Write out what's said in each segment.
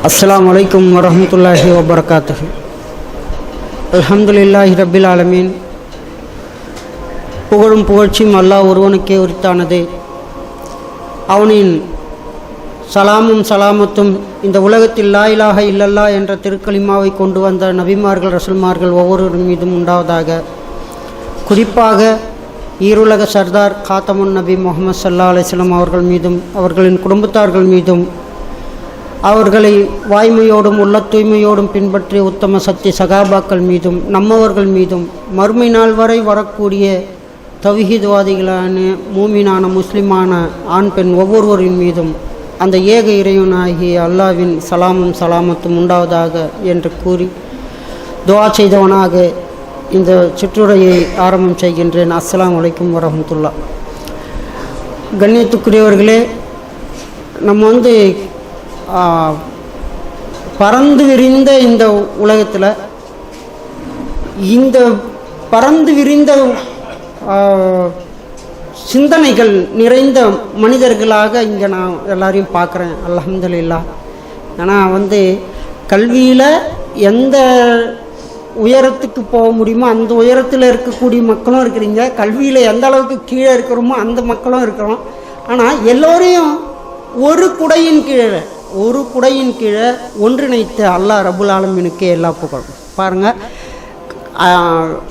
அஸ்ஸலாமு அலைக்கும் வரஹ்மத்துல்லாஹி வபரகாத்துஹு. அல்ஹம்துலில்லாஹி ரப்பில் ஆலமீன். புகழும் புகழ்ச்சியும் அல்லாஹ் ஒருவனுக்கே உரித்தானது. அவனின் சலாமும் சலாமத்தும் இந்த உலகத்தில் லா இலாஹ இல்லல்லாஹ் என்ற திருக்கலிமாவை கொண்டு வந்த நபிமார்கள் ரசூல்மார்கள் ஒவ்வொருவரும் மீதும் உண்டாவதாக. குறிப்பாக ஈருலக சர்தார் காத்தமுன் நபி முஹம்மது ஸல்லல்லாஹு அலைஹி வஸல்லம் அவர்கள் மீதும் அவர்களின் குடும்பத்தார்கள் மீதும் அவர்களை வாய்மையோடும் உள்ள தூய்மையோடும் பின்பற்றிய உத்தம சத்திய சகாபாக்கள் மீதும் நம்மவர்கள் மீதும் மறுமை நாள் வரை வரக்கூடிய தௌஹீத்வாதிகளான மூமினான முஸ்லிமான ஆண் பெண் ஒவ்வொருவரின் மீதும் அந்த ஏக இறைவனாகிய அல்லாஹ்வின் சலாமும் சலாமத்தும் உண்டாவதாக என்று கூறி துஆ செய்தவனாக இந்த சிற்றுரையை ஆரம்பம் செய்கின்றேன். அஸ்ஸலாமு அலைக்கும் வரஹ்மத்துல்லாஹ். கண்ணியத்துக்குரியவர்களே, நம்ம பறந்து விரிந்த இந்த உலகத்தில் இந்த பறந்து விரிந்த சிந்தனைகள் நிறைந்த மனிதர்களாக இங்கே நான் எல்லாரையும் பார்க்குறேன். அல்ஹம்துலில்லாஹ். ஆனால் கல்வியில் எந்த உயரத்துக்கு போக முடியுமோ அந்த உயரத்தில் இருக்கக்கூடிய மக்களும் இருக்கிறீங்க, கல்வியில் எந்த அளவுக்கு கீழே இருக்கிறோமோ அந்த மக்களும் இருக்கிறோம். ஆனால் எல்லோரையும் ஒரு குடையின் கீழே ஒன்றிணைத்த அல்லாஹ் ரப்புல் ஆலமீனுக்கே எல்லா புகழும். பாருங்கள்,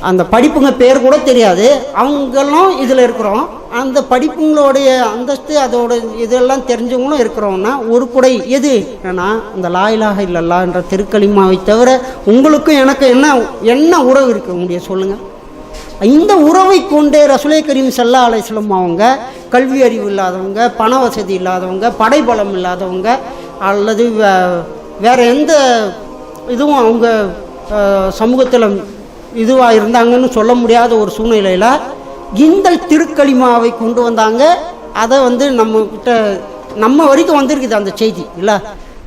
அந்த படிப்புங்க பேர் கூட தெரியாது, அவங்களும் இதில் இருக்கிறோம். அந்த படிப்புங்களுடைய அந்தஸ்து அதோட இதெல்லாம் தெரிஞ்சவங்களும் இருக்கிறோம்னா ஒரு குடை எது ஏன்னா அந்த லா இலாஹ இல்லல்லாஹ் என்ற திருக்கலிமாவை தவிர உங்களுக்கும் எனக்கு என்ன உறவு இருக்க முடியும் சொல்லுங்கள்? இந்த உறவை கொண்டே ரசூலே கரீம் ஸல்லல்லாஹு அலைஹி வஸல்லம் அவங்க கல்வி அறிவு இல்லாதவங்க, பண வசதி இல்லாதவங்க, படைபலம் இல்லாதவங்க அல்லது வேறு எந்த இதுவும் அவங்க சமூகத்தில் இதுவாக இருந்தாங்கன்னு சொல்ல முடியாத ஒரு சூழ்நிலையில் இந்த திருக்கலிமாவை கொண்டு வந்தாங்க. அதை நம்மக்கிட்ட நம்ம வரைக்கும் வந்திருக்குது அந்த செய்தி இல்லை.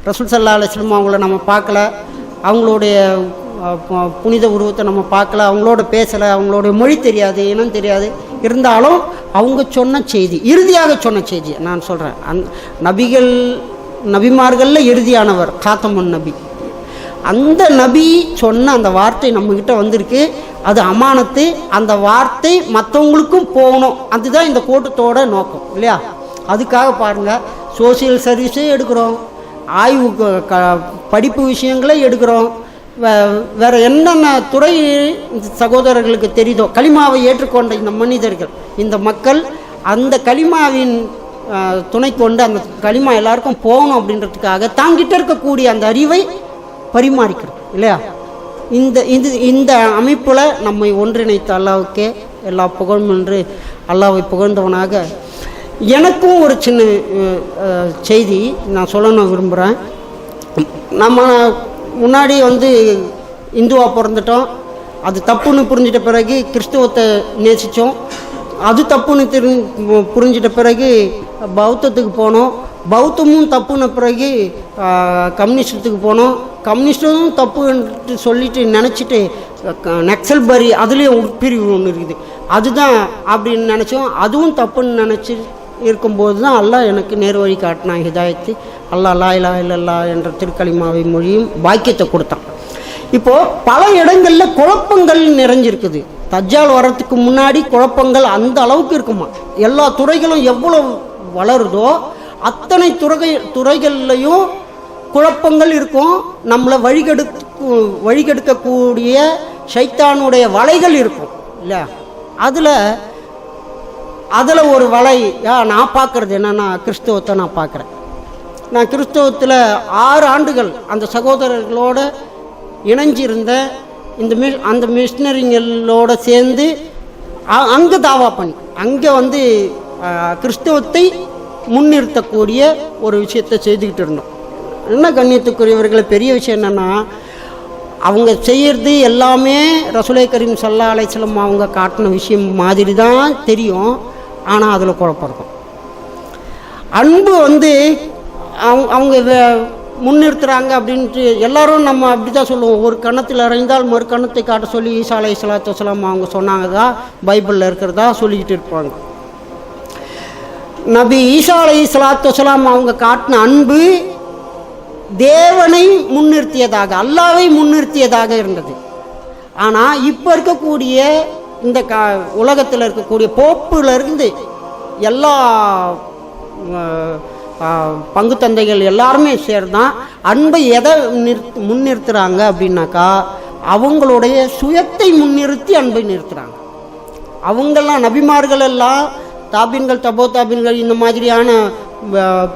ரசூல் ஸல்லல்லாஹு அலைஹி வஸல்லம் அவங்கள நம்ம பார்க்கல, அவங்களுடைய புனித உருவத்தை நம்ம பார்க்கல, அவங்களோட பேசலை, அவங்களுடைய மொழி தெரியாது, இனம் தெரியாது. இருந்தாலும் அவங்க சொன்ன செய்தி, இறுதியாக சொன்ன செய்தி நான் சொல்கிறேன். நபிமார்களில் இறுதியானவர் காத்தமுன் நபி. அந்த நபி சொன்ன அந்த வார்த்தை நம்மக்கிட்ட வந்திருக்கு. அது அமானத்து. அந்த வார்த்தை மற்றவங்களுக்கும் போகணும். அதுதான் இந்த கூட்டத்தோட நோக்கம் இல்லையா? அதுக்காக பாருங்கள், சோசியல் சர்வீஸே எடுக்கிறோம், ஆய்வு படிப்பு விஷயங்களே எடுக்கிறோம், வேறு என்னென்ன துறை சகோதரர்களுக்கு தெரியுதோ கலிமாவை ஏற்றுக்கொண்ட இந்த மனிதர்கள், இந்த மக்கள் அந்த கலிமாவின் துணை கொண்டு அந்த கலிமா எல்லாருக்கும் போகணும் அப்படின்றதுக்காக தாங்கிட்ட இருக்கக்கூடிய அந்த அறிவை பரிமாறிக்கிறோம் இல்லையா? இந்த அமைப்பில் நம்மை ஒன்றிணைத்த அல்லாஹ்வுக்கே எல்லா புகழும் என்று அல்லாஹ்வை புகழ்ந்தவனாக எனக்கும் ஒரு சின்ன செய்தி நான் சொல்லணும் விரும்புகிறேன். நம்ம முன்னாடி இந்துவாக பிறந்துட்டோம், அது தப்புன்னு புரிஞ்சிட்ட பிறகு கிறிஸ்துவத்தை நேசித்தோம், அது தப்புன்னு புரிஞ்சிட்ட பிறகு பௌத்தத்துக்கு போனோம், பௌத்தமும் தப்புன பிறகு கம்யூனிஸ்டத்துக்கு போனோம், கம்யூனிஸ்டும் தப்புன்ட்டு சொல்லிட்டு நினச்சிட்டு நக்சல் பரி அதுலேயும் உட்பிரிவு ஒன்று இருக்குது, அதுதான் அப்படின்னு நினச்சோம். அதுவும் தப்புன்னு நினச்சி இருக்கும்போது தான் அல்லாஹ் எனக்கு நேர் வழி காட்டினான், ஹிதாயத்து. அல்லாஹ் லா இலாஹ இல்லல்லாஹ் என்ற திருக்கலிமாவை மொழியும் பாக்கியத்தை கொடுத்தான். இப்போது பல இடங்களில் குழப்பங்கள் நிறைஞ்சிருக்குது. தஜ்ஜால் வர்றதுக்கு முன்னாடி குழப்பங்கள் அந்த அளவுக்கு இருக்குமா? எல்லா துறைகளும் எவ்வளோ வளருதோ அத்தனை துறைகள்லையும் குழப்பங்கள் இருக்கும். நம்மளை வழிகெடுக்கக்கூடிய ஷைத்தானுடைய வலைகள் இருக்கும் இல்லை? அதில் ஒரு வலை நான் பார்க்குறது என்னென்னா, கிறிஸ்தவத்தை நான் பார்க்குறேன். நான் கிறிஸ்தவத்தில் 6 ஆண்டுகள் அந்த சகோதரர்களோடு இணைஞ்சிருந்த அந்த மிஷினரிங்களோடு சேர்ந்து அங்கே தாவா பண்ணி அங்கே கிறிஸ்தவத்தை முன்னிறுத்தக்கூடிய ஒரு விஷயத்தை செய்துக்கிட்டு இருந்தோம். என்ன கண்ணியத்துக்குரியவர்களை, பெரிய விஷயம் என்னென்னா, அவங்க செய்கிறது எல்லாமே ரசூலே கரீம் ஸல்லல்லாஹு அலைஹி வஸல்லம் அவங்க காட்டின விஷயம் மாதிரி தான் தெரியும். ஆனால் அதில் குழப்பம் இருக்கும். அன்பு அவங்க முன்னிறுத்துறாங்க அப்படின்ட்டு எல்லாரும் நம்ம அப்படி தான் சொல்லுவோம். ஒரு கன்னத்தில் அறைந்தால் மறு கன்னத்தை காட்ட சொல்லி ஈசா அலைஹிஸ்ஸலாத்து வஸ்ஸலாம் அவங்க சொன்னாங்க தான் பைபிளில் இருக்கிறதா சொல்லிக்கிட்டு இருப்பாங்க. நபி ஈசா அலைஹிஸ்ஸலாத்து வஸ்ஸலாம் அவங்க காட்டின அன்பு தேவனை முன்னிறுத்தியதாக, அல்லாவை முன்னிறுத்தியதாக இருந்தது. ஆனால் இப்போ இருக்கக்கூடிய இந்த உலகத்தில் இருக்கக்கூடிய போப்புலேருந்து எல்லா பங்கு தந்தைகள் எல்லாருமே சேர்ந்தான் அன்பை எதை முன்னிறுத்துறாங்க அப்படின்னாக்கா, அவங்களுடைய சுயத்தை முன்னிறுத்தி அன்பை நிறுத்துறாங்க. அவங்கெல்லாம் நபிமார்கள் எல்லாம், தாபின்கள், தபோ தாபின்கள், இந்த மாதிரியான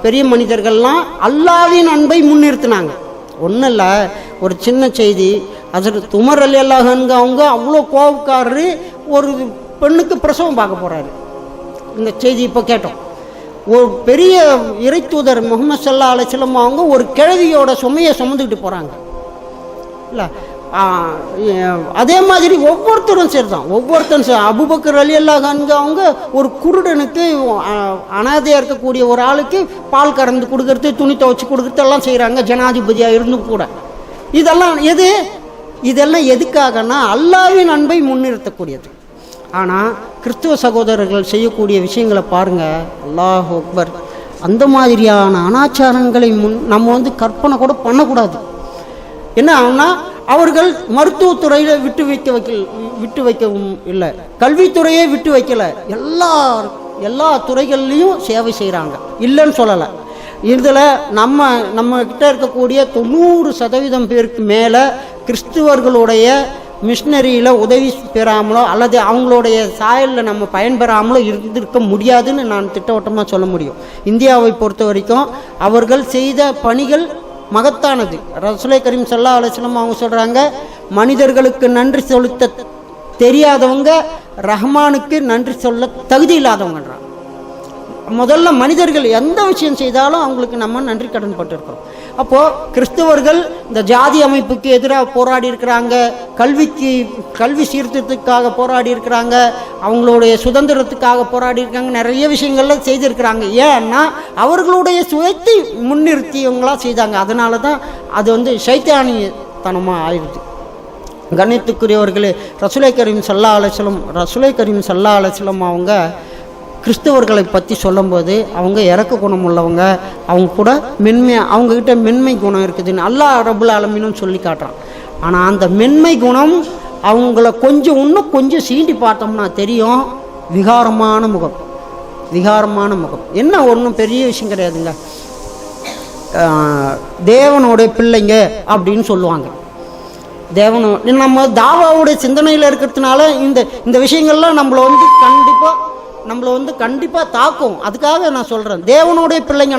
பெரிய மனிதர்கள்லாம் அல்லாவின் அன்பை முன்னிறுத்தினாங்க. ஒன்றும் இல்லை, ஒரு சின்ன செய்தி. ஹஜ்ரத் உமர் ரலியல்லாஹு அன்ஹு அவங்க அவ்வளோ கோபக்காரரு, ஒரு பெண்ணுக்கு பிரசவம் பார்க்க போகிறாரு. இந்த செய்தி இப்போ கேட்டோம். ஒரு பெரிய இறை தூதர் முஹம்மது ஸல்லல்லாஹு அலைஹி வஸல்லம் அவங்க ஒரு கிழவியோட சுமையை சுமந்துக்கிட்டு போகிறாங்க. இல்லை, அதே மாதிரி ஒவ்வொருத்தரும் சரிதான், ஒவ்வொருத்தரும். அபூபக்கர் ரலியல்லாஹு அன்ஹு அவங்க ஒரு குருடனுக்கு, அனாதையாக இருக்கக்கூடிய ஒரு ஆளுக்கு பால் கறந்து கொடுக்கறது, துணி துவைச்சி கொடுக்கறது எல்லாம் செய்கிறாங்க, ஜனாதிபதியாக இருந்தும் கூட. இதெல்லாம் எதுக்காகனா அல்லாஹ்வின் அன்பை முன்னிறுத்தக்கூடியது. ஆனால் கிறிஸ்துவ சகோதரர்கள் செய்யக்கூடிய விஷயங்களை பாருங்கள், அல்லாஹ் அக்பர். அந்த மாதிரியான அனாச்சாரங்களை நம்ம கற்பனை கூட பண்ணக்கூடாது. என்ன ஆகுனா, அவர்கள் மருத்துவத்துறையில் விட்டு வைக்கவும் இல்லை, கல்வித்துறையே விட்டு வைக்கலை, எல்லா துறைகள்லையும் சேவை செய்கிறாங்க, இல்லைன்னு சொல்லலை. இதில் நம்ம கிட்ட இருக்கக்கூடிய 90% பேருக்கு மேலே கிறிஸ்துவர்களுடைய மிஷினரியில் உதவி பெறாமலோ அல்லது அவங்களுடைய சாயலில் நம்ம பயன்பெறாமலோ இருந்திருக்க முடியாதுன்னு நான் திட்டவட்டமாக சொல்ல முடியும். இந்தியாவை பொறுத்த வரைக்கும் அவர்கள் செய்த பணிகள் மகத்தானது. ரசூலை கரீம் ஸல்லல்லாஹு அலைஹி வஸல்லம் அவங்க சொல்கிறாங்க, மனிதர்களுக்கு நன்றி செலுத்த தெரியாதவங்க ரஹ்மானுக்கு நன்றி சொல்ல தகுதி இல்லாதவங்கன்றாங்க. முதல்ல மனிதர்கள் எந்த விஷயம் செய்தாலும் அவங்களுக்கு நம்ம நன்றி கடன் பட்டிருக்கிறோம். அப்போது கிறிஸ்தவர்கள் இந்த ஜாதி அமைப்புக்கு எதிராக போராடி இருக்கிறாங்க, கல்வி சீர்திருத்தத்துக்காக போராடி இருக்கிறாங்க, அவங்களுடைய சுதந்திரத்துக்காக போராடி இருக்காங்க, நிறைய விஷயங்கள்ல செய்திருக்கிறாங்க. ஏன்னா அவர்களுடைய சுயத்தை முன்னிறுத்தியவங்களாக செய்தாங்க. அதனால தான் அது சைத்தானியத்தனமாக ஆயிடுது. கண்ணியத்துக்குரியவர்களே, ரசூலை கரீம் ஸல்லல்லாஹு அலைஹி வஸல்லம் அவங்க கிறிஸ்தவர்களை பற்றி சொல்லும்போது அவங்க இறக்க குணம் உள்ளவங்க, அவங்க கூட அவங்கக்கிட்ட மென்மை குணம் இருக்குதுன்னு அல்லாஹ் ரப்புல் ஆலமீனும் சொல்லி காட்டுறான். ஆனால் அந்த மென்மை குணம் அவங்கள இன்னும் கொஞ்சம் சீண்டி பார்த்தோம்னா தெரியும், விகாரமான முகம். என்ன, ஒன்றும் பெரிய விஷயம் கிடையாதுங்க. தேவனுடைய பிள்ளைங்க அப்படின்னு சொல்லுவாங்க. நம்ம தாவாவுடைய சிந்தனையில் இருக்கிறதுனால இந்த விஷயங்கள்லாம் நம்மளை கண்டிப்பாக தாக்கும். அதுக்காக நான் சொல்கிறேன், தேவனுடைய பிள்ளைங்க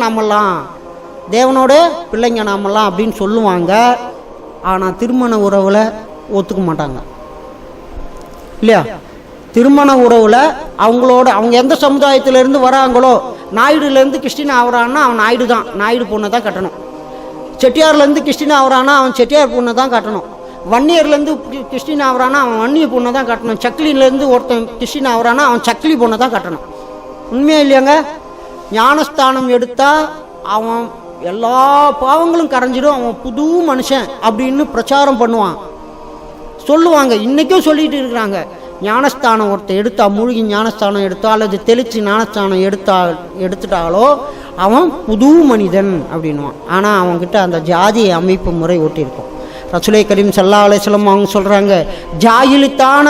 நாமெல்லாம் அப்படின்னு சொல்லுவாங்க. ஆனால் திருமண உறவில் ஒத்துக்க மாட்டாங்க இல்லையா? திருமண உறவில் அவங்க எந்த சமுதாயத்திலேருந்து வராங்களோ, நாயுடுலேருந்து கிறிஸ்டின் ஆகிறான்னா அவன் நாயுடு தான், நாயுடு பொண்ணை தான் கட்டணும். செட்டியார்லேருந்து கிறிஸ்டின் ஆகிறான்னா அவன் செட்டியார் பொண்ணை தான் கட்டணும். வன்னியர்லேருந்து கிறிஸ்டின் ஆகிறானா அவன் வன்னிய பொண்ணை தான் கட்டணும். சக்கிலிலேருந்து ஒருத்தன் கிறிஸ்டின் ஆகிறானா அவன் சக்கிலி பொண்ணை தான் கட்டணும். உண்மையா இல்லையாங்க? ஞானஸ்தானம் எடுத்தால் அவன் எல்லா பாவங்களும் கரைஞ்சிடும், அவன் புது மனுஷன் அப்படின்னு பிரச்சாரம் சொல்லுவாங்க. இன்றைக்கும் சொல்லிட்டு இருக்கிறாங்க. ஞானஸ்தானம் ஒருத்தர் மூழ்கி ஞானஸ்தானம் எடுத்தா அல்லது தெளித்து ஞானஸ்தானம் எடுத்துட்டாலோ அவன் புது மனிதன் அப்படின்வான். ஆனால் அவன்கிட்ட அந்த ஜாதி அமைப்பு முறை ஒட்டியிருக்கும். ரசூலை கரீம் ஸல்லல்லாஹு அலைஹி வஸல்லம் அவங்க சொல்கிறாங்க, ஜாஹிலித்தான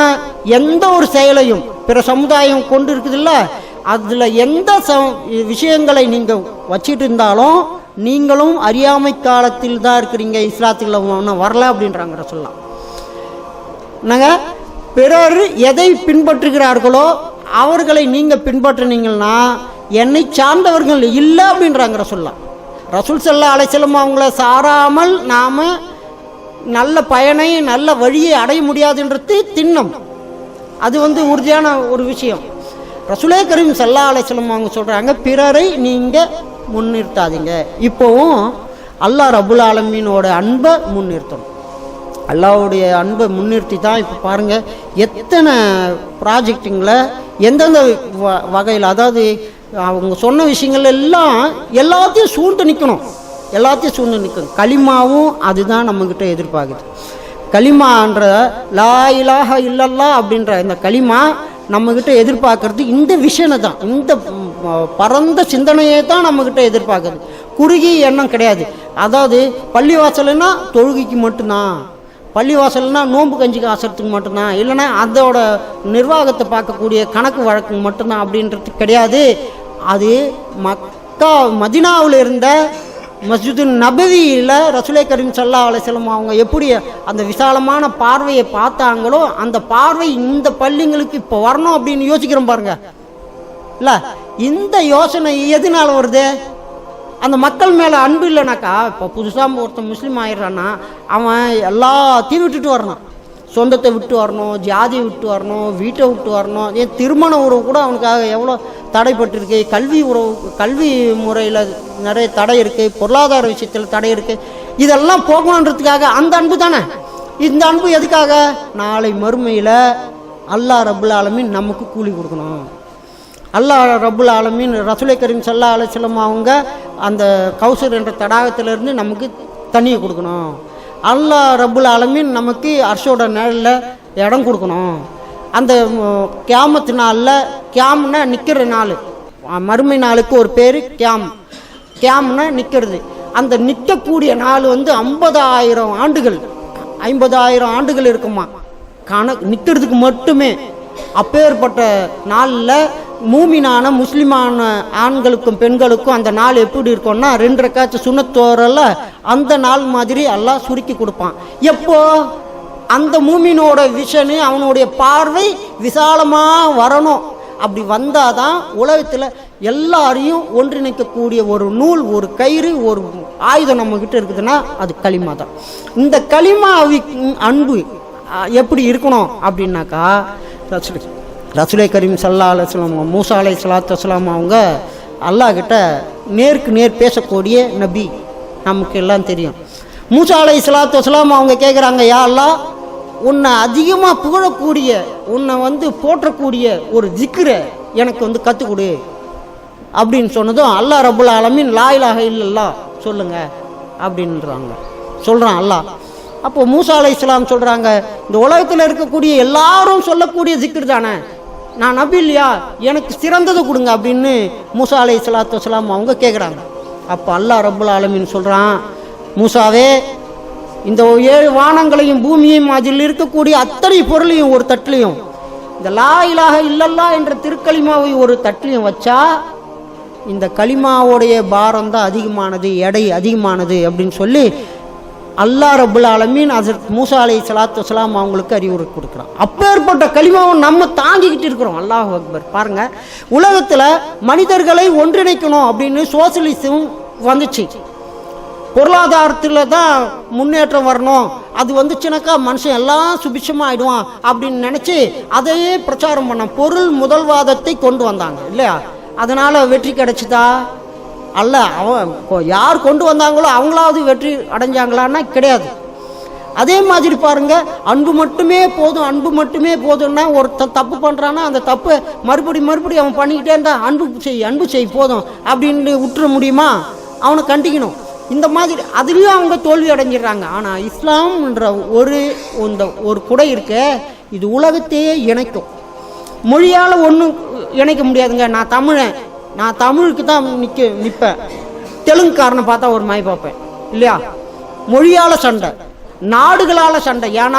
எந்த ஒரு செயலையும் பிற சமுதாயம் கொண்டு இருக்குதுல்ல, அதில் எந்த விஷயங்களை நீங்கள் வச்சிட்டு இருந்தாலும் நீங்களும் அறியாமை காலத்தில் தான் இருக்கிறீங்க, இஸ்லாத்தில் ஒன்றும் வரல அப்படின்றாங்க ரசூலுல்லாஹ். நாங்கள் பிறர் எதை பின்பற்றுகிறார்களோ அவர்களை நீங்கள் பின்பற்றினீங்கன்னா என்னை சார்ந்தவர்கள் இல்லை அப்படின்றாங்க ரசூலுல்லாஹ். ரசூல் ஸல்லல்லாஹு அலைஹி வஸல்லம் அவங்கள சாராமல் நாம் நல்ல பயனை நல்ல வழியை அடைய முடியாதுன்றது திண்ணம். அது உறுதியான ஒரு விஷயம். ரசூலே கரீம் ஸல்லல்லாஹு அலைஹி வஸல்லம் அவங்க சொல்கிறாங்க, பிறரை நீங்கள் முன்னிறுத்தாதீங்க. இப்போவும் அல்லாஹ் ரப்புல் ஆலமீனோட அன்பை முன்னிறுத்தணும். அல்லாஹ்வுடைய அன்பை முன்னிறுத்தி தான் இப்போ பாருங்கள் எத்தனை ப்ராஜெக்டுங்களை எந்தெந்த வகையில், அதாவது அவங்க சொன்ன விஷயங்கள் எல்லாம் எல்லாத்தையும் சூழ்ந்து நிற்கணும். களிமாவும் அதுதான் நம்மக்கிட்ட எதிர்பார்க்குது. களிமான்ற லா இலாஹ இல்லல்லா அப்படின்ற இந்த களிமா நம்மக்கிட்ட எதிர்பார்க்கறது இந்த விஷயம் தான், இந்த பரந்த சிந்தனையை தான் நம்மக்கிட்ட எதிர்பார்க்குது. குறுகிய எண்ணம் கிடையாது. அதாவது பள்ளிவாசல்னா தொழுகைக்கு மட்டும்தான், பள்ளிவாசல்னா நோன்பு கஞ்சி காசுறதுக்கு மட்டும்தான், இல்லைன்னா அதோட நிர்வாகத்தை பார்க்கக்கூடிய கணக்கு வழக்கு மட்டும்தான் அப்படின்றது கிடையாது. அது மதீனாவில் இருந்த மஸ்ஜிது நபவியில் ரசூலே கரீம் ஸல்லல்லாஹு அலைஹி வஸல்லம் அவங்க எப்படி அந்த விசாலமான பார்வையை பார்த்தாங்களோ அந்த பார்வை இந்த பள்ளிங்களுக்கு இப்போ வரணும் அப்படின்னு யோசிக்கிறோம் பாருங்க. இல்லை, இந்த யோசனை எதனால வருது? அந்த மக்கள் மேலே அன்பு இல்லைனாக்கா, இப்போ புதுசாக ஒருத்தன் முஸ்லீம் ஆயிடுறான்னா அவன் எல்லாத்தையும் விட்டுட்டு வரணும். சொந்தத்தை விட்டு வரணும், ஜாதியை விட்டு வரணும், வீட்டை விட்டு வரணும். ஏன் திருமண உறவு கூட அவனுக்காக எவ்வளோ தடைப்பட்டிருக்கு, கல்வி முறையில் நிறைய தடை இருக்குது, பொருளாதார விஷயத்தில் தடை இருக்குது. இதெல்லாம் போகணுன்றதுக்காக அந்த அன்பு தானே. இந்த அன்பு எதுக்காக? நாளை மறுமையில் அல்லாஹ் ரப்புல் ஆலமீன் நமக்கு கூலி கொடுக்கணும். அல்லாஹ் ரப்புல் ஆலமீன் ரசூலே கரீம் ஸல்லல்லாஹு அலைஹி வஸல்லம் அவங்க அந்த கௌசர் என்ற தடாகத்திலிருந்து நமக்கு தண்ணியை கொடுக்கணும். அல்லாஹ் ரப்புல் ஆலமீன் நமக்கு அர்ஷோட நிழலில் இடம் கொடுக்கணும். அந்த கியாமத்து நாளில், கியாம்னா நிற்கிற நாள், மறுமை நாளுக்கு ஒரு பேர் கியாம்னா நிற்கிறது. அந்த நிற்கக்கூடிய நாள் 50,000 ஆண்டுகள், 50,000 ஆண்டுகள் இருக்குமா நிற்கிறதுக்கு மட்டுமே. அப்பேற்பட்ட நாளில் மூமினான முஸ்லிமான ஆண்களுக்கும் பெண்களுக்கும் அந்த நாள் எப்படி இருக்கும்னா 2 ரக்காத்து சுன்னத்தோரல்ல அந்த நாள் மாதிரி அல்லாஹ் சுருக்கி கொடுப்பான். எப்போ? அந்த மூமினோட விஷனு, அவனுடைய பார்வை விசாலமாக வரணும். அப்படி வந்தால் தான் உலகத்தில் எல்லாரையும் ஒன்றிணைக்கக்கூடிய ஒரு நூல், ஒரு கயிறு, ஒரு ஆயுதம் நம்மக்கிட்ட இருக்குதுன்னா அது களிமா தான். இந்த களிமாவி அன்பு எப்படி இருக்கணும் அப்படின்னாக்கா, ரசூலே கரீம் ஸல்லல்லாஹு அலைஹி வஸல்லம் மூசா அலைஹிஸ்ஸலாத்து வஸ்ஸலாம் அவங்க அல்லாஹ் கிட்ட நேருக்கு நேர் பேசக்கூடிய நபி, நமக்கு எல்லாம் தெரியும். மூசா அலைஹிஸ்ஸலாத்து வஸ்ஸலாம் அவங்க கேட்குறாங்க, யா அல்லாஹ், உன்னை அதிகமாக புகழக்கூடிய, உன்னை போற்றக்கூடிய ஒரு ஜிக்ரை எனக்கு கற்றுக் கொடு அப்படின்னு சொன்னதும் அல்லாஹ் ரப்புல் ஆலமீன் லா இலாஹ இல்லல்லாஹ் சொல்லுங்க அப்படின்றாங்க, சொல்கிறான் அல்லாஹ். அப்போது மூசா அலைஹிஸ்ஸலாம் சொல்கிறாங்க, இந்த உலகத்தில் இருக்கக்கூடிய எல்லாரும் சொல்லக்கூடிய ஜிக்ர் தானே, நான் நபி இல்லையா, எனக்கு சிறந்ததை கொடுங்க அப்படின்னு மூசா அலைஹிஸ்ஸலாத்து வஸ்ஸலாம் அவங்க கேட்குறாங்க. அப்போ அல்லாஹ் ரப்புல் ஆலமீன் சொல்கிறான், மூசாவே, இந்த 7 வானங்களையும் பூமியையும் அதில் இருக்கக்கூடிய அத்தனை பொருளையும் ஒரு தட்டிலையும், இந்த லா இலாஹ இல்லல்லாஹ் என்ற திருக்களிமாவை ஒரு தட்டிலையும் வச்சா இந்த களிமாவுடைய பாரம் தான் அதிகமானது, எடை அதிகமானது அப்படின்னு சொல்லி அல்லாஹ் ரப்புல் ஆலமீன் ஹஸரத் மூசா அலைஹிஸ்ஸலாத்து வஸ்ஸலாம் அவங்களுக்கு அறிவுரை கொடுக்குறான். அப்பேற்பட்ட களிமாவை நம்ம தாங்கிக்கிட்டு இருக்கிறோம். அல்லாஹ் அக்பர். பாருங்க, உலகத்தில் மனிதர்களை ஒன்றிணைக்கணும் அப்படின்னு சோசியலிசம் வந்துச்சு. பொருளாதாரத்தில் தான் முன்னேற்றம் வரணும், அது வந்துச்சுனாக்கா மனுஷன் எல்லாம் சுபிட்சமாக ஆகிடுவான் அப்படின்னு நினச்சி அதையே பிரச்சாரம் பண்ண பொருள் முதல்வாதத்தை கொண்டு வந்தாங்க இல்லையா? அதனால் வெற்றி கிடைச்சிதா? அல்ல. அவன் யார் கொண்டு வந்தாங்களோ அவங்களாவது வெற்றி அடைஞ்சாங்களான்னா கிடையாது. அதே மாதிரி பாருங்க, அன்பு மட்டுமே போதும், அன்பு மட்டுமே போதும்னா ஒருத்தன் தப்பு பண்ணுறான்னா அந்த தப்பை மறுபடி அவன் பண்ணிக்கிட்டே இருந்தால் அன்பு செய் போதும் அப்படின்னு விட்டுற முடியுமா? அவனை கண்டிக்கணும். இந்த மாதிரி அதுலேயும் அவங்க தோல்வி அடைஞ்சிடுறாங்க. ஆனால் இஸ்லாம்ன்ற ஒரு குடை இருக்க, இது உலகத்தையே இணைக்கும். மொழியால் ஒன்றும் இணைக்க முடியாதுங்க. நான் தமிழுக்கு தான் நிற்பேன், தெலுங்குக்காரனை பார்த்தா ஒரு மாதிரி பார்ப்பேன் இல்லையா? மொழியால் சண்டை, நாடுகளால் சண்டை. என்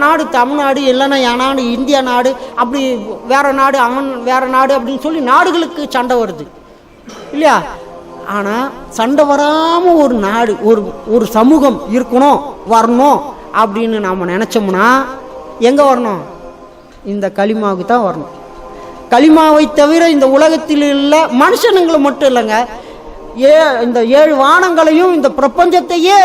நாடு தமிழ்நாடு, இல்லைன்னா என் நாடு இந்தியா நாடு, அப்படி வேற நாடு, அவன் வேற நாடு அப்படின்னு சொல்லி நாடுகளுக்கு சண்டை வருது இல்லையா? ஆனால் சண்டை வராமல் ஒரு நாடு, ஒரு சமூகம் வரணும் அப்படின்னு நாம் நினச்சோம்னா எங்கே வரணும்? இந்த களிமாவுக்கு தான் வரணும். களிமாவை தவிர இந்த உலகத்தில் உள்ள மனுஷனுங்களை மட்டும் இல்லைங்க, இந்த 7 வானங்களையும் இந்த பிரபஞ்சத்தையே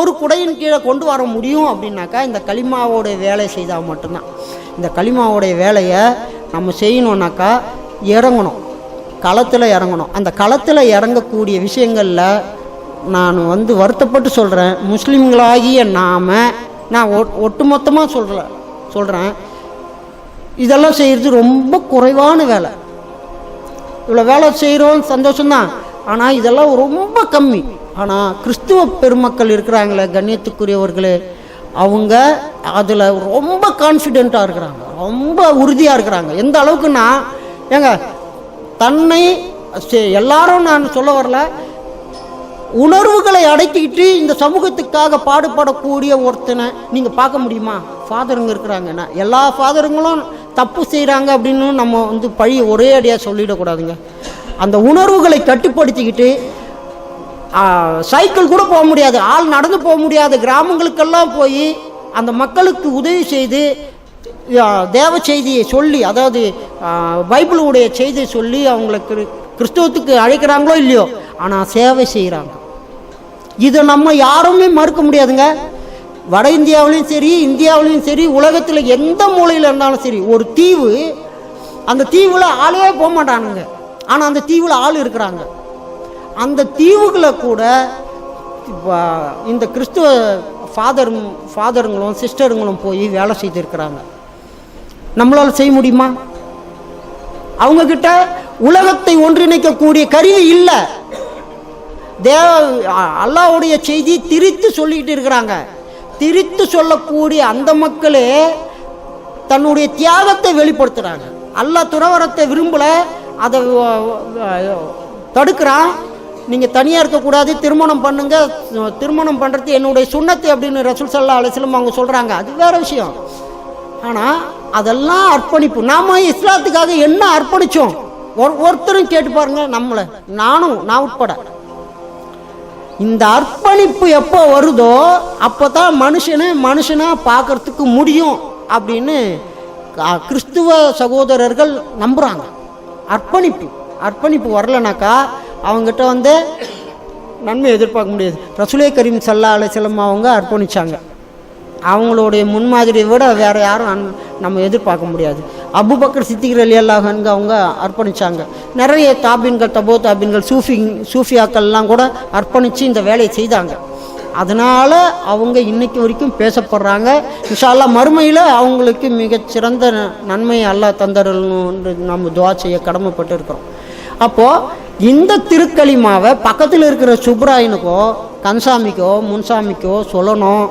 ஒரு குடையின் கீழே கொண்டு வர முடியும் அப்படின்னாக்கா இந்த களிமாவோடைய வேலை செய்தால் மட்டும்தான். இந்த களிமாவோடைய வேலையை நம்ம செய்யணுன்னாக்கா இறங்கணும், களத்தில் இறங்கணும். அந்த களத்தில் இறங்கக்கூடிய விஷயங்களில் நான் வருத்தப்பட்டு சொல்கிறேன், முஸ்லீம்களாகிய நான் ஒட்டுமொத்தமாக சொல்கிறேன், இதெல்லாம் செய்கிறது ரொம்ப குறைவான வேலை. இவ்வளோ வேலை செய்கிறோம், சந்தோஷம்தான், ஆனால் இதெல்லாம் ரொம்ப கம்மி. ஆனால் கிறிஸ்துவ பெருமக்கள் இருக்கிறாங்களே, கண்ணியத்துக்குரியவர்களே, அவங்க அதில் ரொம்ப கான்ஃபிடெண்ட்டாக இருக்கிறாங்க, ரொம்ப உறுதியாக இருக்கிறாங்க. எந்த அளவுக்குன்னா, ஏங்க, தன்னை எல்லாரும் நான் சொல்ல வரல, உணர்வுகளை அடக்கிக்கிட்டு இந்த சமூகத்துக்காக பாடுபடக்கூடிய ஒருத்தனை நீங்கள் பார்க்க முடியுமா? ஃபாதருங்க இருக்கிறாங்கன்னா எல்லா ஃபாதருங்களும் தப்பு செய்கிறாங்க அப்படின்னு நம்ம வந்து பழி ஒரே அடியாக சொல்லிடக்கூடாதுங்க. அந்த உணர்வுகளை கட்டுப்படுத்திக்கிட்டு சைக்கிள் கூட போக முடியாது, ஆள் நடந்து போக முடியாது கிராமங்களுக்கெல்லாம் போய் அந்த மக்களுக்கு உதவி செய்து தேவ செய்தியை சொல்லி, அதாவது பைபிளுடைய செய்தியை சொல்லி அவங்களுக்கு கிறிஸ்துவத்துக்கு அழைக்கிறாங்களோ இல்லையோ, ஆனால் சேவை செய்கிறாங்க. இதை நம்ம யாருமே மறுக்க முடியாதுங்க. வட இந்தியாவிலையும் சரி, இந்தியாவிலையும் சரி, உலகத்தில் எந்த மூலையில் இருந்தாலும் சரி, ஒரு தீவு, அந்த தீவில் ஆளே போக மாட்டானுங்க, ஆனால் அந்த தீவில் ஆள் இருக்கிறாங்க. அந்த தீவுகளை கூட இந்த கிறிஸ்துவ ஃபாதருங்களும் சிஸ்டருங்களும் போய் வேலை செய்திருக்கிறாங்க. நம்மளால் செய்ய முடியுமா? அவங்கக்கிட்ட உலகத்தை ஒன்றிணைக்கக்கூடிய கருவி இல்லை. அல்லாஹ்வுடைய செய்தி திரித்து சொல்லிக்கிட்டு இருக்கிறாங்க. திரித்து சொல்லக்கூடிய அந்த மக்களே தன்னுடைய தியாகத்தை வெளிப்படுத்துகிறாங்க. அல்லாஹ் துறவரத்தை விரும்பலை, அதை தடுக்கிறான். நீங்கள் தனியாக இருக்கக்கூடாது, திருமணம் பண்ணுங்க, திருமணம் பண்ணுறது என்னுடைய சுன்னத்து அப்படின்னு ரசூல் ஸல்லல்லாஹு அலைஹி வஸல்லம் அவங்க சொல்கிறாங்க. அது வேறு விஷயம். ஆனால் அதெல்லாம் அர்ப்பணிப்பு. நாம் இஸ்லாத்துக்காக என்ன அர்ப்பணித்தோம் ஒருத்தரும் கேட்டு பாருங்க, நம்மளை, நான் உட்பட. இந்த அர்ப்பணிப்பு எப்போ வருதோ அப்போ தான் மனுஷனை பார்க்கறதுக்கு முடியும் அப்படின்னு கிறிஸ்துவ சகோதரர்கள் நம்புகிறாங்க. அர்ப்பணிப்பு வரலனாக்கா அவங்ககிட்ட வந்து நன்மை எதிர்பார்க்க முடியாது. ரசூலே கரீம் ஸல்லல்லாஹு அலைஹி வஸல்லம் அவங்க அர்ப்பணித்தாங்க. அவங்களுடைய முன்மாதிரியை விட வேறு யாரும் நம்ம எதிர்பார்க்க முடியாது. அபூபக்கர் சித்திக் ரலியல்லாஹு அன்ஹு அவங்க அர்ப்பணித்தாங்க. நிறைய தாபீன்கள், தாபீன்கள், சூஃபியாக்கள்லாம் கூட அர்ப்பணித்து இந்த வேலையை செய்தாங்க. அதனால் அவங்க இன்னைக்கு வரைக்கும் பேசப்படுறாங்க. இன்ஷா அல்லாஹ் மறுமையில் அவங்களுக்கு மிகச்சிறந்த நன்மையை அல்லாஹ் தந்தரல்னு நம்ம துஆ செய்ய கடமைப்பட்டு இருக்கிறோம். அப்போது இந்த திருக்களிமாவை பக்கத்தில் இருக்கிற சுப்ராயனுக்கோ கன்சாமிக்கோ முன்சாமிக்கோ சொல்லணும்.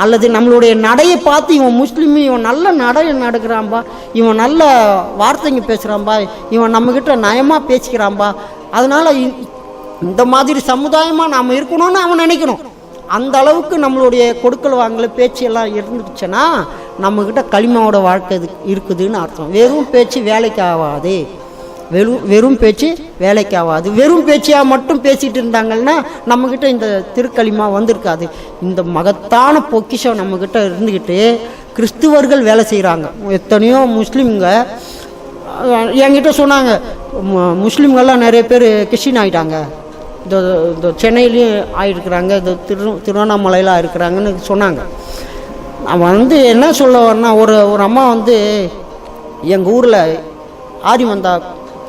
அல்லது நம்மளுடைய நடையை பார்த்து இவன் முஸ்லீம், இவன் நல்ல நடையை நடக்கிறான்பா, இவன் நல்ல வார்த்தைங்க பேசுகிறான்பா, இவன் நம்மக்கிட்ட நயமாக பேசிக்கிறான்பா, அதனால் இந்த மாதிரி சமுதாயமாக நாம் இருக்கணும்னு அவன் நினைக்கணும். அந்த அளவுக்கு நம்மளுடைய கொடுக்கல் வாங்கல பேச்செல்லாம் இருந்துச்சுன்னா நம்மக்கிட்ட களிமாவோட வாழ்க்கை இருக்குதுன்னு அர்த்தம். வெறும் பேச்சு வேலைக்கு ஆகாது. வெறும் பேச்சு வேலைக்கு ஆகாது. வெறும் பேச்சியாக மட்டும் பேசிகிட்டு இருந்தாங்கன்னா நம்மக்கிட்ட இந்த திருக்களிமா வந்திருக்காது. இந்த மகத்தான பொக்கிஷம் நம்மக்கிட்ட இருந்துக்கிட்டு கிறிஸ்துவர்கள் வேலை செய்கிறாங்க. எத்தனையோ முஸ்லீம்ங்க என்கிட்ட சொன்னாங்க, முஸ்லீம்கள்லாம் நிறைய பேர் கிறிஸ்டின் ஆகிட்டாங்க, இந்த சென்னையிலையும் ஆகிருக்கிறாங்க, இந்த திருவண்ணாமலையில் இருக்கிறாங்கன்னு சொன்னாங்க. அவன் வந்து என்ன சொல்ல வரனா, ஒரு அம்மா வந்து எங்கள் ஊரில் ஆதிமந்தா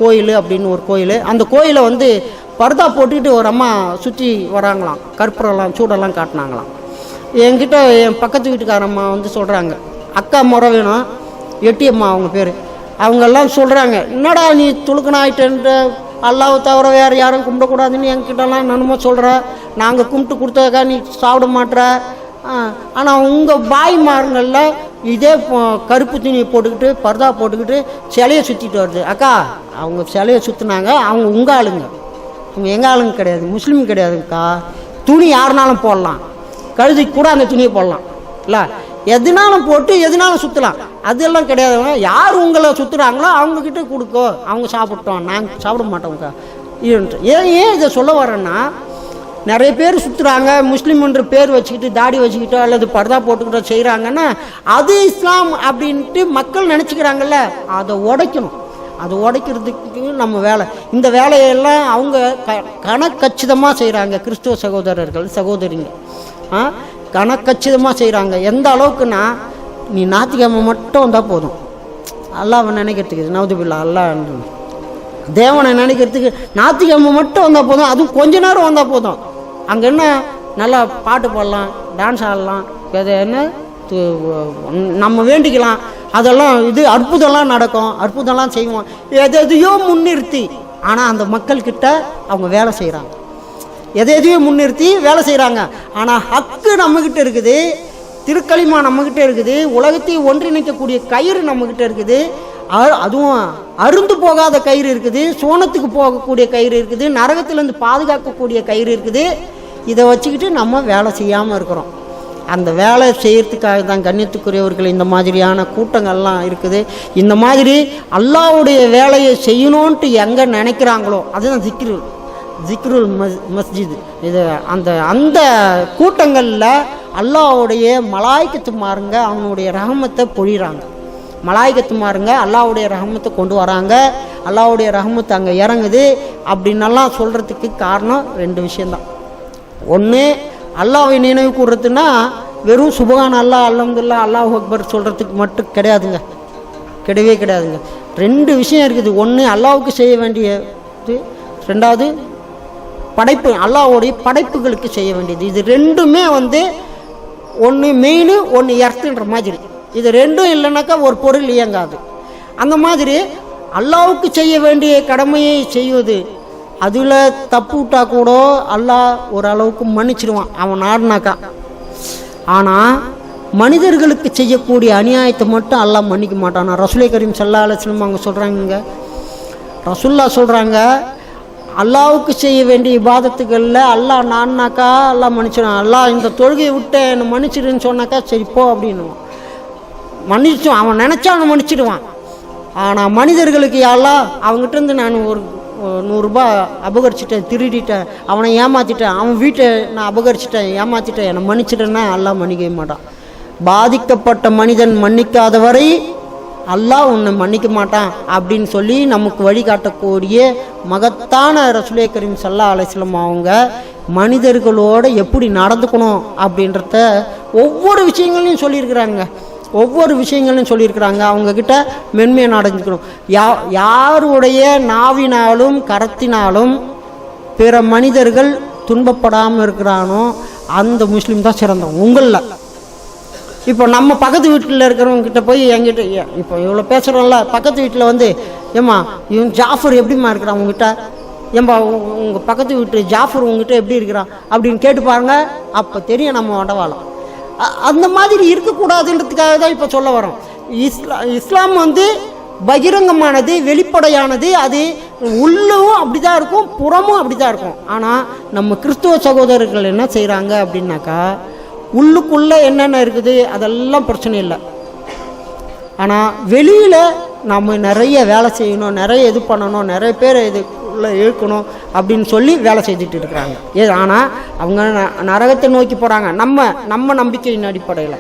கோயில் அப்படின்னு ஒரு கோயில், அந்த கோயிலை வந்து பர்தா போட்டுக்கிட்டு ஒரு அம்மா சுற்றி வராங்களாம், கற்பூரெல்லாம் சூடெல்லாம் காட்டினாங்களாம். என்கிட்ட என் பக்கத்து வீட்டுக்காரம்மா வந்து சொல்கிறாங்க, அக்கா முறை வேணும், எட்டியம்மா அவங்க பேர், அவங்கெல்லாம் சொல்கிறாங்க, என்னடா நீ துளுக்கனாயிட்டேன்ட்டு அல்லாஹ்வை தவிர வேறு யாரும் கும்பிடக்கூடாதுன்னு என்கிட்டலாம் என்னமோ சொல்கிற, நாங்கள் கும்பிட்டு கொடுத்ததுக்கா நீ சாப்பிட மாட்டுற. ஆனால் உங்கள் பாய்மாருங்களில் இதே கருப்பு துணியை போட்டுக்கிட்டு பர்தா போட்டுக்கிட்டு சிலையை சுற்றிட்டு வருது. அக்கா அவங்க சிலையை சுற்றினாங்க, அவங்க உங்கள் ஆளுங்க, அவங்க எங்கள் ஆளுங்க கிடையாது, முஸ்லீம் கிடையாதுக்கா. துணி யாருனாலும் போடலாம், கழுதிக்கு கூட அந்த துணியை போடலாம், இல்லை எதுனாலும் போட்டு எதுனாலும் சுற்றலாம், அதெல்லாம் கிடையாதுங்க. யார் உங்களை சுற்றுறாங்களோ அவங்கக்கிட்ட கொடுக்கோ, அவங்க சாப்பிட்டோம், நாங்கள் சாப்பிட மாட்டோம்க்கா. ஏன் இதை சொல்ல வரேன்னா, நிறைய பேர் சுற்றுறாங்க, முஸ்லீம் என்ற பேர் வச்சுக்கிட்டு தாடி வச்சுக்கிட்டோ அல்லது பர்தா போட்டுக்கிட்டோ செய்கிறாங்கன்னா அது இஸ்லாம் அப்படின்ட்டு மக்கள் நினச்சிக்கிறாங்கல்ல, அதை உடைக்கணும். அதை உடைக்கிறதுக்கு நம்ம வேலை, இந்த வேலையெல்லாம் அவங்க கணக்கச்சிதமாக செய்கிறாங்க. கிறிஸ்துவ சகோதரர்கள் சகோதரிங்க கணக்கச்சிதமாக செய்கிறாங்க. எந்த அளவுக்குன்னா, நீ ஞாயிற்றுக்கிழமை மட்டும் வந்தால் போதும், அல்லாஹ்வை நினைக்கிறதுக்கு, நவுதுபில்லா, அல்லாஹ் தேவனை நினைக்கிறதுக்கு ஞாயிற்றுக்கிழமை மட்டும் வந்தால் போதும், அதுவும் கொஞ்ச நேரம் வந்தால் போதும். அங்கே என்ன நல்லா பாட்டு பாடலாம், டான்ஸ் ஆடலாம், என்ன நம்ம வேண்டிக்கலாம், அதெல்லாம் இது அற்புதம்லாம் நடக்கும், அற்புதம்லாம் செய்வோம், எதையோ முன்னிறுத்தி. ஆனால் அந்த மக்கள்கிட்ட அவங்க வேலை செய்கிறாங்க, எதையோ முன்னிறுத்தி வேலை செய்கிறாங்க. ஆனால் ஹக்கு நம்மக்கிட்ட இருக்குது, திருக்களிமா நம்மக்கிட்ட இருக்குது, உலகத்தையும் ஒன்றிணைக்கக்கூடிய கயிறு நம்மக்கிட்ட இருக்குது. அதுவும் அருந்து போகாத கயிறு இருக்குது, சோனத்துக்கு போகக்கூடிய கயிறு இருக்குது, நரகத்திலேருந்து பாதுகாக்கக்கூடிய கயிறு இருக்குது. இதை வச்சுக்கிட்டு நம்ம வேலை செய்யாமல் இருக்கிறோம். அந்த வேலை செய்யறதுக்காக தான் கண்ணியத்துக்குரியவர்கள் இந்த மாதிரியான கூட்டங்கள்லாம் இருக்குது. இந்த மாதிரி அல்லாஹ்வுடைய வேலையை செய்யணுன்ட்டு எங்கே நினைக்கிறாங்களோ அதுதான் ஜிக்ருல் மஸ்ஜித். இது அந்த கூட்டங்களில் அல்லாஹ்வுடைய மலாய்க்கத்துமாருங்க அவனுடைய ரஹமத்தை பொழிகிறாங்க. மலாய்க்கத்துமாருங்க அல்லாஹ்வுடைய ரஹமத்தை கொண்டு வராங்க, அல்லாஹ்வுடைய ரஹமத்து அங்கே இறங்குது அப்படின்னெல்லாம் சொல்கிறதுக்கு காரணம் 2 விஷயந்தான். ஒன்று, அல்லாஹ்வை நினைவு கூறுறதுன்னா வெறும் சுபஹான் அல்லாஹ் அல்ஹம்துலில்லாஹ் அல்லாஹு அக்பர் சொல்கிறதுக்கு மட்டும் கிடையாதுங்க, கிடையவே கிடையாதுங்க. 2 விஷயம் இருக்குது. ஒன்று அல்லாஹ்வுக்கு செய்ய வேண்டியது, 2வது படைப்பு அல்லாஹ்வுடைய படைப்புகளுக்கு செய்ய வேண்டியது. இது 2மே ஒன்று மெயின், ஒன்று எர்த்துன்ற மாதிரி. இது 2ம் இல்லைனாக்கா ஒரு பொருள் இயங்காது. அந்த மாதிரி அல்லாஹ்வுக்கு செய்ய வேண்டிய கடமையை செய்வது, அதில் தப்பு விட்டா கூட அல்லாஹ் ஓரளவுக்கு மன்னிச்சிடுவான் அவன் நாடுனாக்கா. ஆனால் மனிதர்களுக்கு செய்யக்கூடிய அநியாயத்தை மட்டும் அல்லாஹ் மன்னிக்க மாட்டான். ரசூலே கரீம் ஸல்லல்லாஹு அலைஹி வஸல்லம் அவங்க சொல்கிறாங்க, ரசூல்லா சொல்கிறாங்க, அல்லாஹ்வுக்கு செய்ய வேண்டிய இபாதத்துகளில் அல்லாஹ் நாடுனாக்கா அல்லாஹ் மன்னிச்சிடுவான். அல்லாஹ் இந்த தொழுகையை விட்டு என்னை மன்னிச்சிடுன்னு சொன்னாக்கா சரி போ அப்படின்னுவான், மன்னிச்சும் அவன் நினச்சா அவனை மன்னிச்சிடுவான். ஆனால் மனிதர்களுக்கு யாரெல்லாம் அவங்ககிட்டருந்து நான் ஒரு 100 ரூபாய் அபகரிச்சிட்டேன், திருடிட்டேன், அவனை ஏமாற்றிட்டேன், அவன் வீட்டை நான் அபகரிச்சிட்டேன், ஏமாற்றிட்டேன், என்னை மன்னிச்சிட்டேன்னா அல்லாஹ் மன்னிக்கவே மாட்டான். பாதிக்கப்பட்ட மனிதன் மன்னிக்காத வரை அல்லாஹ் உன்னை மன்னிக்க மாட்டான் அப்படின்னு சொல்லி நமக்கு வழிகாட்டக்கூடிய மகத்தான ரசூலே கரீம் ஸல்லல்லாஹு அலைஹி வஸல்லம் அவங்க மனிதர்களோடு எப்படி நடந்துக்கணும் அப்படின்றத ஒவ்வொரு விஷயங்களையும் சொல்லியிருக்கிறாங்க. அவங்கக்கிட்ட மென்மையாக நடந்துக்கணும். யாருடைய நாவினாலும் கரத்தினாலும் பிற மனிதர்கள் துன்பப்படாமல் இருக்கிறானோ அந்த முஸ்லீம் தான் சிறந்தவன் உங்களில். இப்போ நம்ம பக்கத்து வீட்டில் இருக்கிறவங்ககிட்ட போய் என்கிட்ட இப்போ இவ்வளோ பேசுகிறோம்ல, பக்கத்து வீட்டில் ஏம்மா இவன் ஜாஃபர் எப்படிம்மா இருக்கிறான் உங்ககிட்ட, ஏம்பா உங்கள் பக்கத்து வீட்டு ஜாஃபர் உங்ககிட்ட எப்படி இருக்கிறான் அப்படின்னு கேட்டு பாருங்க, அப்போ தெரியும் நம்ம வடவாளம். அந்த மாதிரி இருக்கக்கூடாதுன்றதுக்காக தான் இப்போ சொல்ல வரோம். இஸ்லாம் பகிரங்கமானது, வெளிப்படையானது. அது உள்ளவும் அப்படி தான் இருக்கும், புறமும் அப்படி தான் இருக்கும். ஆனால் நம்ம கிறிஸ்துவ சகோதரர்கள் என்ன செய்கிறாங்க அப்படின்னாக்கா, உள்ளுக்குள்ளே என்னென்ன இருக்குது அதெல்லாம் பிரச்சனை இல்லை. ஆனால் வெளியில் நம்ம நிறைய வேலை செய்யணும், நிறைய இது பண்ணணும், நிறைய பேர் இதுக்குள்ளே இழுக்கணும் அப்படின்னு சொல்லி வேலை செய்துட்டு இருக்கிறாங்க. ஆனால் அவங்க நரகத்தை நோக்கி போகிறாங்க. நம்ம நம்பிக்கையின் அடிப்படையில்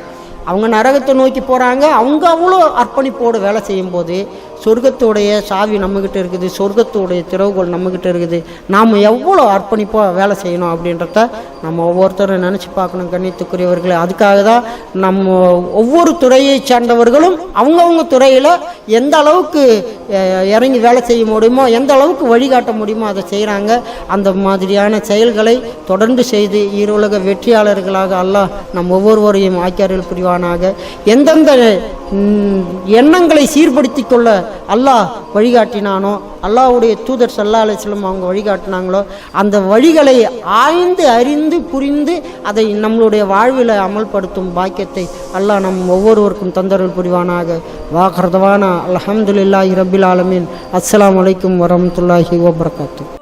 அவங்க நரகத்தை நோக்கி போகிறாங்க. அவங்க அவ்வளோ அர்ப்பணிப்போடு வேலை செய்யும்போது சொர்க்கத்துடைய சாவி நம்மக்கிட்ட இருக்குது, சொர்க்கத்துடைய திறவுகோல் நம்மக்கிட்ட இருக்குது. நாம் எவ்வளோ அர்ப்பணிப்பாக வேலை செய்யணும் அப்படின்றத நம்ம ஒவ்வொருத்தரும் நினச்சி பார்க்கணும் கண்ணியத்துக்குரியவர்களே. அதுக்காக தான் நம்ம ஒவ்வொரு துறையை சார்ந்தவர்களும் அவங்கவுங்க துறையில் எந்த அளவுக்கு இறங்கி வேலை செய்ய முடியுமோ, எந்த அளவுக்கு வழிகாட்ட முடியுமோ அதை செய்கிறாங்க. அந்த மாதிரியான செயல்களை தொடர்ந்து செய்து ஈருலக வெற்றியாளர்களாக அல்லாஹ் நம் ஒவ்வொருவரையும் ஆக்கியார்கள் புரிவானாக. எந்தெந்த எண்ணங்களை சீர்படுத்தி கொள்ள அல்லாஹ் வழிகாட்டினானோ, அல்லாஹ்வுடைய தூதர் ஸல்லல்லாஹு அலைஹி வஸல்லம் அவங்க வழிகாட்டினாங்களோ, அந்த வழிகளை ஆய்ந்து அறிந்து புரிந்து அதை நம்மளுடைய வாழ்வில் அமல்படுத்தும் பாக்கியத்தை அல்லாஹ் நம் ஒவ்வொருவருக்கும் தந்தருள் புரிவானாக. வாஹர்தவானா அல்ஹம்துலில்லாஹி ரப்பில் ஆலமீன். அஸ்ஸலாமு அலைக்கும் வரஹ்மத்துல்லாஹி வபரகாத்துஹு.